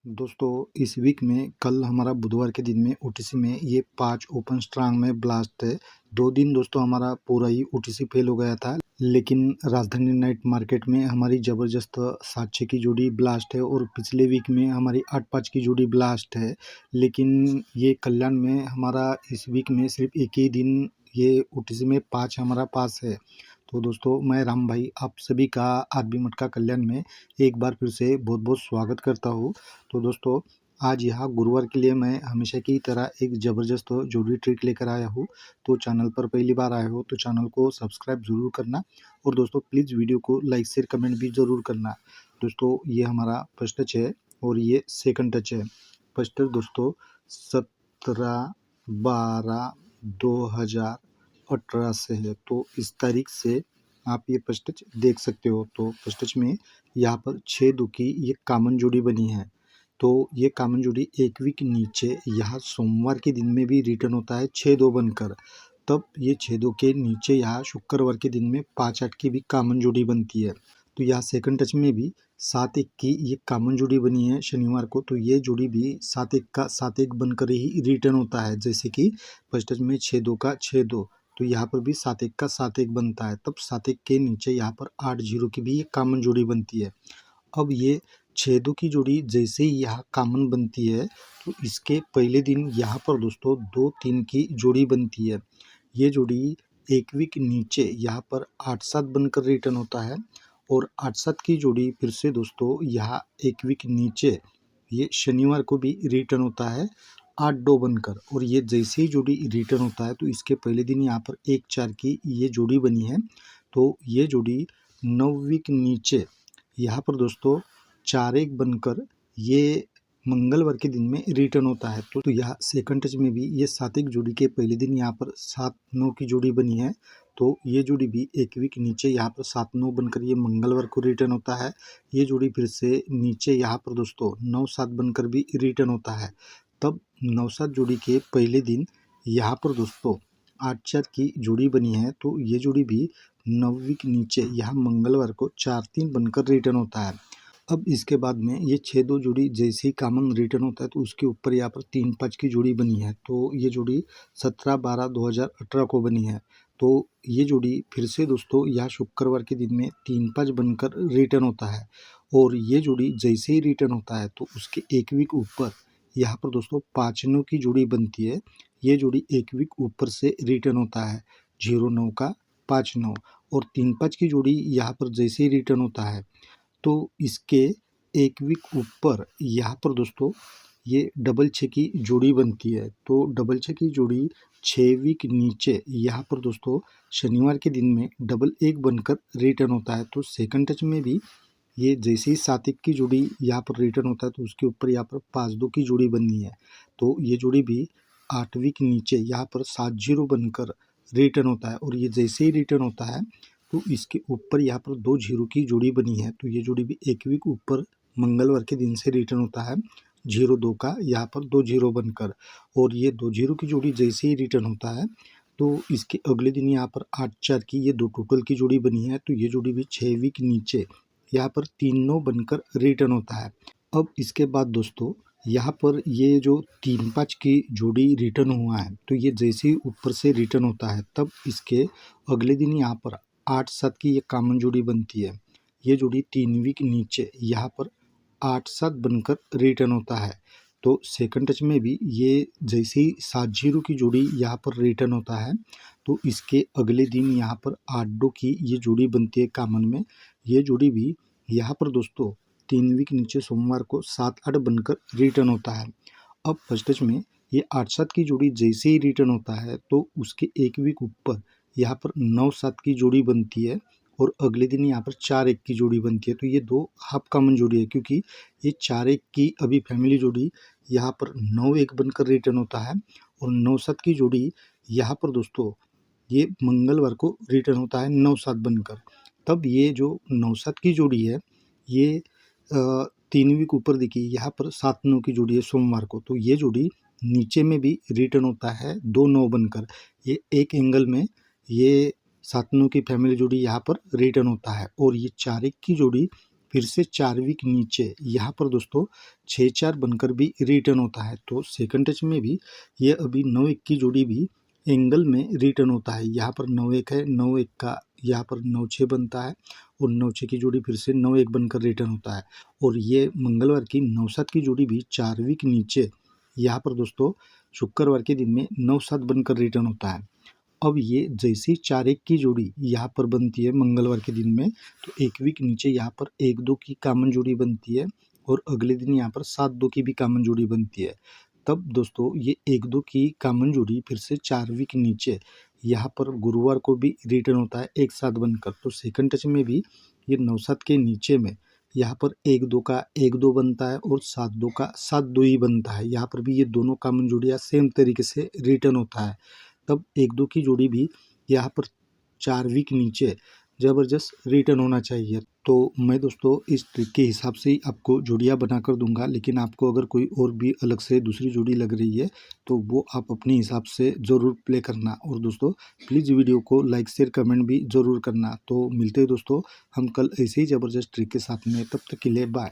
दोस्तों इस वीक में कल हमारा बुधवार के दिन में ओटीसी में ये 5 ओपन स्ट्रांग में ब्लास्ट है। 2 दिन दोस्तों हमारा पूरा ही ओटीसी फेल हो गया था, लेकिन राजधानी नाइट मार्केट में हमारी ज़बरदस्त 7-6 की जोड़ी ब्लास्ट है और पिछले वीक में हमारी 8-5 की जोड़ी ब्लास्ट है। लेकिन ये कल्याण में हमारा इस वीक में सिर्फ एक ही दिन ये ओटीसी में 5 हमारा पास है। तो दोस्तों मैं राम भाई आप सभी का आरबी मटका कल्याण में एक बार फिर से बहुत बहुत स्वागत करता हूँ। तो दोस्तों आज यहाँ गुरुवार के लिए मैं हमेशा की तरह एक ज़बरदस्त जोड़ी ट्रिक लेकर आया हूँ। तो चैनल पर पहली बार आए हो तो चैनल को सब्सक्राइब ज़रूर करना और दोस्तों प्लीज़ वीडियो को लाइक शेयर कमेंट भी ज़रूर करना। दोस्तों ये हमारा फर्स्ट टच है और ये सेकंड टच है। फर्स्ट टच दोस्तों 17/12/2018 से है, तो इस तारीख से आप ये फर्स्ट टच देख सकते हो। तो फर्स्ट टच में यहाँ पर 6-2 की ये कॉमन जोड़ी बनी है। तो ये कॉमन जोड़ी एक वीक नीचे यहाँ सोमवार के दिन में भी रिटर्न होता है 6-2 बनकर। तब ये 6-2 के नीचे यहाँ शुक्रवार के दिन में 5-8 की भी कॉमन जोड़ी बनती है। तो यहाँ सेकंड टच में भी 7-1 की ये कॉमन जोड़ी बनी है शनिवार को। तो ये जोड़ी भी 7-1 का 7-1 बनकर ही रिटर्न होता है, जैसे कि फर्स्ट टच में 6-2 का 6-2। तो यहाँ पर भी 7-1 का 7-1 बनता है। तब 7-1 के नीचे यहाँ पर 8-0 की भी ये कॉमन जोड़ी बनती है। अब ये 6-2 की जोड़ी जैसे ही यहाँ कॉमन बनती है तो इसके पहले दिन यहाँ पर दोस्तों 2-3 की जोड़ी बनती है। ये जोड़ी एक वीक नीचे यहाँ पर 8-7 बनकर रिटर्न होता है और 8-7 की जोड़ी फिर से दोस्तों यहाँ एक वीक नीचे ये शनिवार को भी रिटर्न होता है 8-2 बनकर। और ये जैसे ही जोड़ी रिटर्न होता है तो इसके पहले दिन यहाँ पर 1-4 की ये जोड़ी बनी है। तो ये जोड़ी 9 वीक नीचे यहाँ पर दोस्तों 4-1 बनकर ये मंगलवार के दिन में रिटर्न होता है। तो यहाँ सेकंड टच में भी ये 7-1 जोड़ी के पहले दिन यहाँ पर 7-9 की जोड़ी बनी है। तो ये जोड़ी भी एक वीक नीचे यहाँ पर 7-9 बनकर ये मंगलवार को रिटर्न होता है। ये जोड़ी फिर से नीचे यहाँ पर दोस्तों 9-7 बनकर भी रिटर्न होता है। तब 9-7 जोड़ी के पहले दिन यहाँ पर दोस्तों 8-4 की जोड़ी बनी है। तो ये जोड़ी भी 9 वीक नीचे यहाँ मंगलवार को 4-3 बनकर रिटर्न होता है। अब इसके बाद में ये 6-2 जोड़ी जैसे ही कॉमन रिटर्न होता है तो उसके ऊपर यहाँ पर 3-5 की जोड़ी बनी है। तो ये जोड़ी 17/12/2018 को बनी है। तो ये जोड़ी फिर से दोस्तों यहाँ शुक्रवार के दिन में 3-5 बनकर रिटर्न होता है। और ये जोड़ी जैसे ही रिटर्न होता है तो उसके एक वीक ऊपर यहाँ पर दोस्तों 5-9 की जोड़ी बनती है। ये जोड़ी एक वीक ऊपर से रिटर्न होता है 0-9 का 5-9। और 3-5 की जोड़ी यहाँ पर जैसे ही रिटर्न होता है तो इसके एक वीक ऊपर यहाँ पर दोस्तों ये डबल 6 की जोड़ी बनती है। तो डबल 6 की जोड़ी 6 वीक नीचे यहाँ पर दोस्तों शनिवार के दिन में डबल 1 बनकर रिटर्न होता है। तो सेकंड टच में भी ये जैसे ही 7-1 की जोड़ी यहाँ पर रिटर्न होता है तो उसके ऊपर यहाँ पर 5-2 की जोड़ी बननी है। तो ये जोड़ी भी 8 वीक नीचे यहाँ पर 7-0 बनकर रिटर्न होता है। और ये जैसे ही रिटर्न होता है तो इसके ऊपर यहाँ पर 2-0 की जोड़ी बनी है। तो ये जोड़ी भी एक वीक ऊपर मंगलवार के दिन से रिटर्न होता है 0-2 का यहाँ पर 2-0 बनकर। और ये 2-0 की जोड़ी जैसे ही रिटर्न होता है तो इसके अगले दिन यहाँ पर 8-4 की ये 2 टोटल की जोड़ी बनी है। तो ये जोड़ी भी 6 वीक नीचे यहाँ पर 3-9 बनकर रिटर्न होता है। अब इसके बाद दोस्तों यहाँ पर ये जो 3-5 की जोड़ी रिटर्न हुआ है तो ये जैसे ही ऊपर से रिटर्न होता है तब इसके अगले दिन यहाँ पर 8-7 की ये कॉमन जोड़ी बनती है। ये जोड़ी 3 वीक नीचे यहाँ पर 8-7 बनकर रिटर्न होता है। तो सेकंड टच में भी ये जैसे ही 7-0 की जोड़ी यहाँ पर रिटर्न होता है तो इसके अगले दिन यहाँ पर 8-2 की ये जोड़ी बनती है कॉमन में। ये जोड़ी भी यहाँ पर दोस्तों 3 वीक नीचे सोमवार को 7-8 बनकर रिटर्न होता है। अब फर्स्ट टच में ये 8-7 की जोड़ी जैसे ही रिटर्न होता है तो उसके एक वीक ऊपर यहाँ पर 9-7 की जोड़ी बनती है और अगले दिन यहाँ पर 4-1 की जोड़ी बनती है। तो ये 2 हाफ कॉमन जोड़ी है क्योंकि ये 4-1 की अभी फैमिली जोड़ी यहाँ पर 9-1 बनकर रिटर्न होता है और 9-7 की जोड़ी यहाँ पर दोस्तों ये मंगलवार को रिटर्न होता है 9-7 बनकर। तब ये जो 9-7 की जोड़ी है ये 3 वीक ऊपर देखिए यहाँ पर 7-9 की जोड़ी है सोमवार को। तो ये जोड़ी नीचे में भी रिटर्न होता है 2-9 बनकर। ये एक एंगल में ये 7-9 की फैमिली जोड़ी यहाँ पर रिटर्न होता है और ये 4-1 की जोड़ी फिर से 4 वीक नीचे यहाँ पर दोस्तों 6-4 बनकर भी रिटर्न होता है। तो सेकंड टच में भी ये अभी 9-1 की जोड़ी भी एंगल में रिटर्न होता है। यहाँ पर 9-1 है, 9-1 का यहाँ पर 9-6 बनता है और 9-6 की जोड़ी फिर से 9-1 बनकर रिटर्न होता है। और ये मंगलवार की 9-7 की जोड़ी भी 4 वीक नीचे यहाँ पर दोस्तों शुक्रवार के दिन में 9-7 बनकर रिटर्न होता है। अब ये जैसी 4-1 की जोड़ी यहाँ पर बनती है मंगलवार के दिन में, तो 1 वीक नीचे यहाँ पर 1-2 की कॉमन जोड़ी बनती है और अगले दिन यहाँ पर 7-2 की भी कॉमन जोड़ी बनती है। तब दोस्तों ये 1-2 की कॉमन जोड़ी फिर से 4 वीक नीचे यहाँ पर गुरुवार को भी रिटर्न होता है एक साथ बनकर। तो सेकंड टच में भी ये 9-7 के नीचे में यहाँ पर 1-2 का 1-2 बनता है और 7-2 का 7-2 ही बनता है। यहाँ पर भी ये दोनों कॉमन जोड़ियाँ सेम तरीके से रिटर्न होता है। तब 1-2 की जोड़ी भी यहाँ पर 4 वीक नीचे ज़बरदस्त रिटर्न होना चाहिए। तो मैं दोस्तों इस ट्रिक के हिसाब से ही आपको जोड़ियाँ बना कर दूंगा, लेकिन आपको अगर कोई और भी अलग से दूसरी जोड़ी लग रही है तो वो आप अपने हिसाब से ज़रूर प्ले करना। और दोस्तों प्लीज़ वीडियो को लाइक शेयर कमेंट भी ज़रूर करना। तो मिलते हैं दोस्तों हम कल ऐसे ही ज़बरदस्त ट्रिक के साथ में, तब तक के लिए बाय।